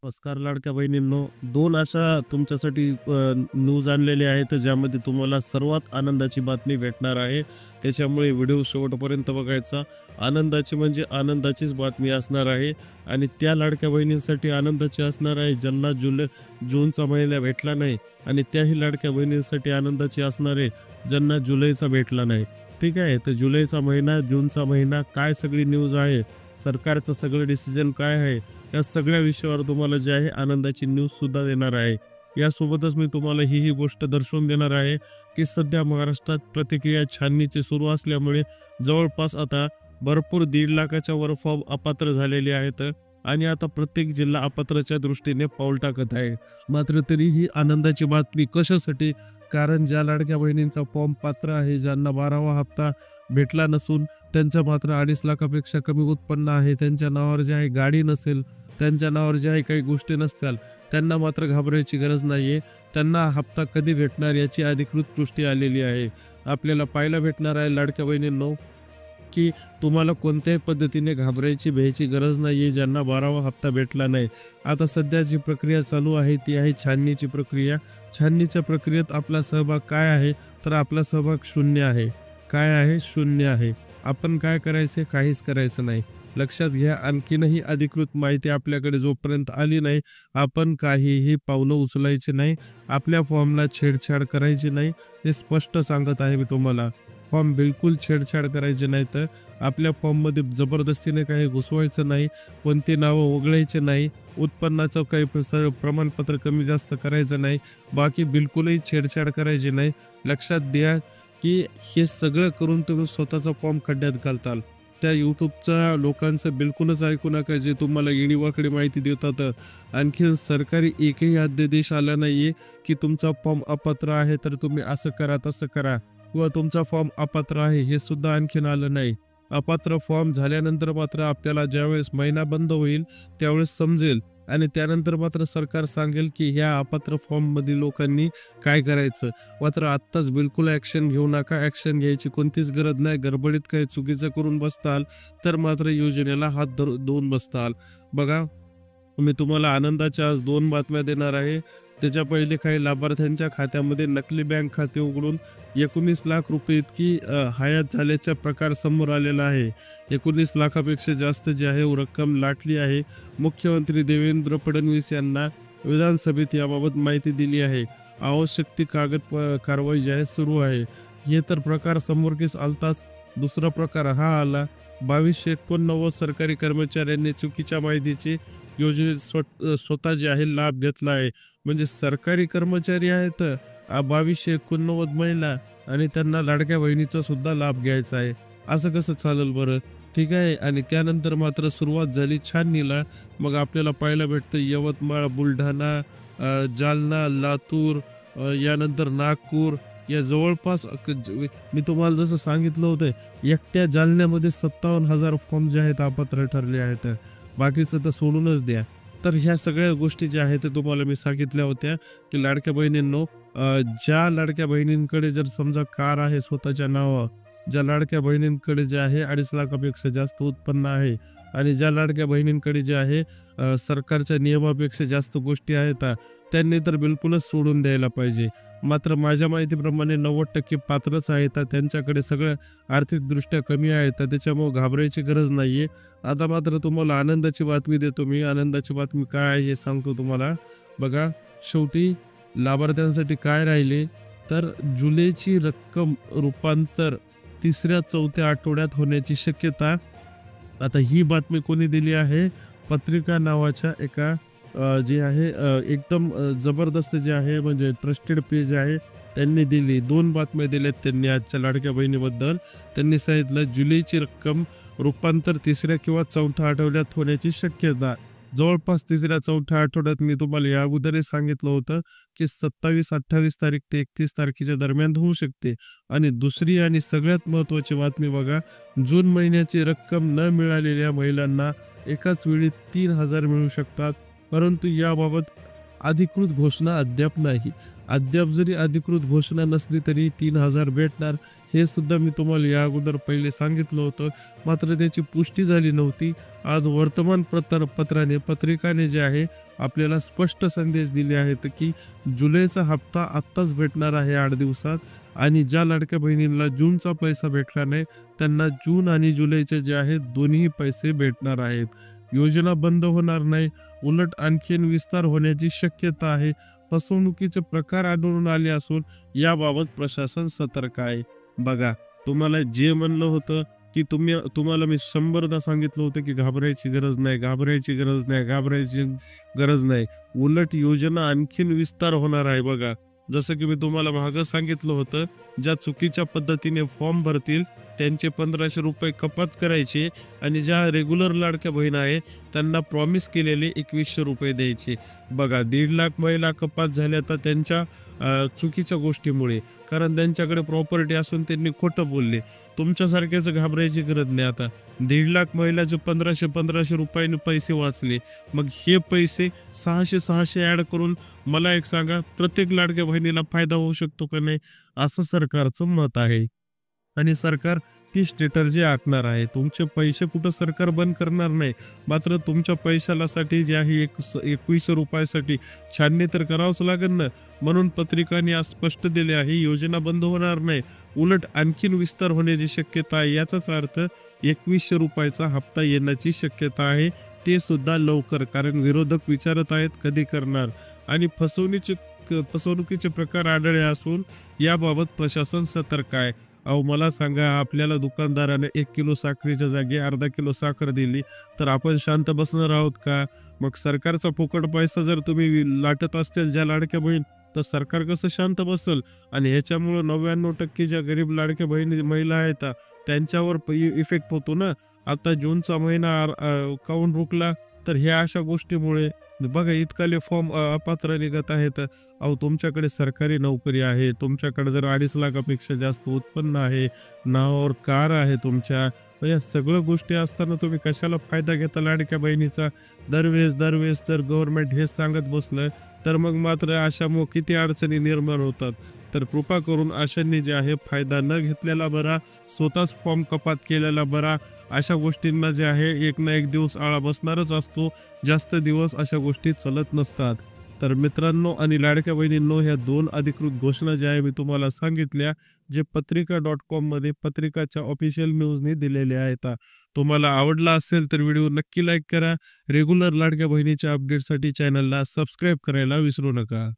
नमस्कार लाडक्या बहिणींनो, 2 अशा तुमच्यासाठी न्यूज आणलेल्या आहेत, ज्यामध्ये तुम्हाला सर्वात आनंदाची बातमी भेटणार आहे. त्याच्यामुळे व्हिडिओ शेवटपर्यंत बघायचा. आनंदाची म्हणजे आनंदाचीच बातमी असणार आहे आणि त्या लाडक्या बहिणींसाठी आनंदाची असणार आहे, ज्यांना जूनचा महिना भेटला नाही आणि त्याही लाडक्या बहिणींसाठी आनंदाची असणार आहे, ज्यांना जुलैचा भेटला नाही. ठीक आहे, तर जुलैचा महिना, जूनचा महिना, काय सगळी न्यूज आहे, सरकारचं सगळं डिसिजन काय आहे, या सगळ्या विषयावर तुम्हाला जे आहे आनंदाची न्यूज सुद्धा देणार आहे. यासोबतच मी तुम्हाला ही गोष्ट दर्शवून देणार आहे, की सध्या महाराष्ट्रात प्रतिक्रिया छाननीची सुरू असल्यामुळे जवळपास आता भरपूर 1.5 लाखाच्या वर फॉर्म अपात्र झालेले आहेत आणि आता प्रत्येक जिल्हा अपात्रच्या दृष्टीने पाऊल टाकत आहे. मात्र तरीही आनंदाची बातमी कशासाठी? कारण ज्या लाडक्या बहिणींचा फॉर्म पात्र आहे, ज्यांना 12वा हप्ता भेटला नसून त्यांच्या मात्र 2.5 लाखापेक्षा कमी उत्पन्न आहे, त्यांच्या नावावर जे आहे गाडी नसेल, त्यांच्या नावावर जे आहे काही गोष्टी नसतील, त्यांना मात्र घाबरायची गरज नाहीये. त्यांना हप्ता कधी भेटणार याची अधिकृत पुष्टी आलेली आहे. आपल्याला पाहायला भेटणार आहे लाडक्या बहिणींनो, की तुम्हाला कोणत्याही पद्धतीने घाबरायची भ्यायची गरज नाहीये, ज्यांना 12वा हप्ता भेटला नाही. आता सध्या जी प्रक्रिया चालू आहे ती आहे छाननीची प्रक्रिया. छाननीच्या प्रक्रियेत आपला सहभाग काय आहे? तर आपला सहभाग 0 आहे. काय आहे? 0 आहे. आपण काय करायचे? काहीच करायचं नाही. लक्षात घ्या, आणखीनही अधिकृत माहिती आपल्याकडे जोपर्यंत आली नाही, आपण काहीही पावलं उचलायचे नाही. आपल्या फॉर्मला छेडछाड करायची नाही. हे स्पष्ट सांगत आहे मी तुम्हाला. फॉर्म बिलकुल छेडछाड करायचे नाही. तर आपल्या फॉर्ममध्ये जबरदस्तीने काही घुसवायचं नाही, कोणती नावं वगळायचे नाही, उत्पन्नाचं काही प्रमाणपत्र कमी जास्त करायचं नाही, बाकी बिलकुलही छेडछाड करायची नाही. लक्षात द्या, की हे सगळं करून तुम्ही स्वतःचा फॉर्म खड्ड्यात घालताल. त्या यूट्यूबच्या लोकांचं बिलकुलच ऐकू नका, जे तुम्हाला येडीवाकडी माहिती देतात. आणखी सरकारी एकही अध्यादेश आला नाहीये, की तुमचा फॉर्म अपात्र आहे तर तुम्ही असं करा तसं करा, किंवा तुमचा फॉर्म अपात्र आहे हे सुद्धा आणखीन आलं नाही. अपात्र फॉर्म झाल्यानंतर मात्र आपल्याला ज्यावेळेस महिना बंद होईल त्यावेळेस समजेल आणि त्यानंतर मात्र सरकार सांगेल की ह्या अपात्र फॉर्ममधील लोकांनी काय करायचं. मात्र आत्ताच बिलकुल ॲक्शन घेऊ नका. ॲक्शन घ्यायची कोणतीच गरज नाही. गडबडीत काही चुकीचं करून बसताल तर मात्र योजनेला हात धरून बसताल. बघा, मी तुम्हाला आनंदाच्या आज 2 बातम्या देणार आहे. त्याच्या पहिले काही लाभार्थ्यांच्या खात्यामध्ये नकली बँक खाते उघडून 19 लाख रुपये इतकी हयात झाल्याचा प्रकार समोर आलेला आहे. 19 लाखापेक्षा जास्त जी आहे रक्कम लाटली आहे. मुख्यमंत्री देवेंद्र फडणवीस यांना विधानसभेत याबाबत माहिती दिली आहे. आवश्यक ती कारवाई जी आहे सुरू आहे. हे तर प्रकार समोरकीस आलताच. दुसरा प्रकार हा आला, 2289 सरकारी कर्मचाऱ्यांनी चुकीच्या माहितीची योजनेत स्वतः जे आहे लाभ घेतला आहे. म्हणजे सरकारी कर्मचारी आहेत 2289 महिला आणि त्यांना लाडक्या बहिणीचा सुद्धा लाभ घ्यायचा आहे. असं कसं चालेल बरं? ठीक आहे. आणि त्यानंतर मात्र सुरुवात झाली छाननीला. मग आपल्याला पाहायला भेटतं यवतमाळ, बुलढाणा, जालना, लातूर, यानंतर नागपूर, या जवळपास मी तुम्हाला जसं सांगितलं होतं, एकट्या जालन्यामध्ये 57,000 फॉर्म जे आहेत अपात्र ठरले आहेत. बाकीचं तर सोडूनच द्या. तर ह्या सगळ्या गोष्टी ज्या आहेत ते तुम्हाला मी सांगितल्या होत्या, की लाडक्या बहिणींनो, ज्या लाडक्या बहिणींकडे जर समजा कार आहे स्वतःच्या नावावर, ज्या लाडक्या बहिणींकडे जे आहे 2.5 लाखापेक्षा जास्त उत्पन्न आहे आणि ज्या लाडक्या बहिणींकडे जे आहे सरकारच्या नियमापेक्षा जास्त गोष्टी आहेत, त्यांनी तर बिलकुलच सोडून द्यायला पाहिजे. मात्र माझ्या माहितीप्रमाणे 90% पात्रच आहेत. त्यांच्याकडे सगळं आर्थिकदृष्ट्या कमी आहेत, तर त्याच्यामुळे घाबरायची गरज नाहीये. आता मात्र तुम्हाला आनंदाची बातमी देतो मी. आनंदाची बातमी काय आहे हे सांगतो तुम्हाला. बघा, शेवटी लाभार्थ्यांसाठी काय राहिले, तर जुलैची रक्कम रूपांतर 3ऱ्या-4थ्या आठवड्यात होण्याची शक्यता. आता ही बातमी कोणी दिली आहे? पत्रिका नावाच्या एका जे आहे एकदम जबरदस्त जे आहे, म्हणजे ट्रस्टेड पेज आहे, त्यांनी दिली. 2 बातम्या दिल्यात त्यांनी आजच्या लाडक्या बहिणीबद्दल. त्यांनी सांगितलं जुलैची रक्कम रूपांतर 3ऱ्या किंवा 4थ्या आठवड्यात होण्याची शक्यता. जवळपास 3ऱ्या-4थ्या आठवड्यात मी तुम्हाला या अगोदरही सांगितलं होतं, की 27-28 तारीख ते 31 तारखेच्या दरम्यान होऊ शकते. आणि दुसरी आणि सगळ्यात महत्त्वाची बातमी बघा, जून महिन्याची रक्कम न मिळालेल्या महिलांना एकाच वेळी 3,000 मिळू शकतात. परंतु याबाबत अधिकृत घोषणा अद्याप नाही. अद्याप जरी अधिकृत घोषणा नसली तरी 3,000 भेटणार हे सुद्धा मी तुम्हाला या अगोदर पहिले सांगितलं होतं. मात्र त्याची पुष्टी झाली नव्हती. आज वर्तमानपत्राने पत्रिकाने जे आहे आपल्याला स्पष्ट संदेश दिले आहेत की जुलैचा हप्ता आत्ताच भेटणार आहे 8 दिवसात. आणि ज्या लाडक्या बहिणींना जूनचा पैसा भेटला नाही त्यांना जून आणि जुलैचे जे आहेत दोन्ही पैसे भेटणार आहेत. योजना बंद होणार नाही, उलट आणखीन विस्तार होण्याची शक्यता आहे. फसवणुकीचे प्रकार आढळून आले असून याबाबत प्रशासन सतर्क आहे. बघा, तुम्हाला जे म्हणलं होतं की तुम्हाला मी 100दा सांगितलं होतं की घाबरायची गरज नाही, घाबरायची गरज नाही, घाबरायची गरज नाही. उलट योजना आणखीन विस्तार होणार आहे. बघा, जसं की मी तुम्हाला मागं सांगितलं होतं, ज्या चुकीच्या पद्धतीने फॉर्म भरतील त्यांचे 1,500 रुपये कपात करायचे आणि ज्या रेग्युलर लाडक्या बहीण आहे त्यांना प्रॉमिस केलेले 2,100 रुपये द्यायचे. बघा, 1.5 लाख महिला कपात झाल्या तर त्यांच्या चुकीच्या गोष्टीमुळे, कारण त्यांच्याकडे प्रॉपर्टी असून त्यांनी खोटं बोलले. तुमच्यासारख्याच घाबरायची गरज नाही. आता 1.5 लाख महिलाचे 1,500 रुपयाने पैसे वाचले. मग हे पैसे 600 ॲड करून मला एक सांगा, प्रत्येक लाडक्या बहिणीला फायदा होऊ शकतो का नाही, असं सरकारचं मत आहे. आणि सरकार ती स्ट्रॅटर्जी आखणार आहे. तुमचे पैसे कुठं सरकार बंद करणार नाही, मात्र तुमच्या पैशासाठी जे आहे 2,100 रुपयासाठी छाननी तर करावंच लागेल ना. म्हणून पत्रिकांनी आज स्पष्ट दिले आहे, योजना बंद होणार नाही, उलट आणखीन विस्तार होण्याची शक्यता आहे. याचाच अर्थ 2,100 रुपयाचा हप्ता येण्याची शक्यता आहे, ते सुद्धा लवकर. कारण विरोधक विचारत आहेत कधी करणार. आणि फसवणुकीचे प्रकार आढळले असून याबाबत प्रशासन सतर्क आहे. अहो, मला सांगा, आपल्याला दुकानदाराने 1 किलो साखरेच्या जागी अर्धा किलो साखर दिली तर आपण शांत बसणार आहोत का? मग सरकारचा फुकट पैसा जर तुम्ही लाटत असतील ज्या लाडक्या बहीण, तर सरकार कसं शांत बसल? आणि ह्याच्यामुळं 99% ज्या गरीब लाडक्या महिला आहेत त्यांच्यावर इफेक्ट होतो ना. आता जूनचा महिना काऊन रुकला तर ह्या अशा गोष्टीमुळे. बघा, इतकाले फॉर्म अपात्र निघत आहेत. अहो, तुमच्याकडे सरकारी नोकरी आहे, तुमच्याकडे जर 2.5 लाखापेक्षा जास्त उत्पन्न आहे, नावावर कार आहे तुमच्या, या सगळ्या गोष्टी असताना तुम्ही कशाला फायदा घेता लाडक्या बहिणीचा? दरवेळेस तर गव्हर्नमेंट हेच सांगत बसलं तर मग मात्र अशामुळे किती अडचणी निर्माण होतात. तर कृपा करून अशांनी जे आहे फायदा न घेतलेला बरा, स्वतःच फॉर्म कपात केलेला बरा. अशा गोष्टींना जे आहे एक ना एक दिवस आळा बसणारच असतो. जास्त दिवस अशा गोष्टी चलत नसतात. तर मित्रांनो आणि लाडक्या बहिणींनो, ह्या 2 अधिकृत घोषणा ज्या आहे मी तुम्हाला सांगितल्या, जे पत्रिका.com मध्ये पत्रिकाच्या ऑफिशियल न्यूजने दिलेल्या आहेत. तुम्हाला आवडला असेल तर व्हिडिओ नक्की लाईक करा. रेग्युलर लाडक्या बहिणीच्या अपडेटसाठी चॅनलला सबस्क्राईब करायला विसरू नका.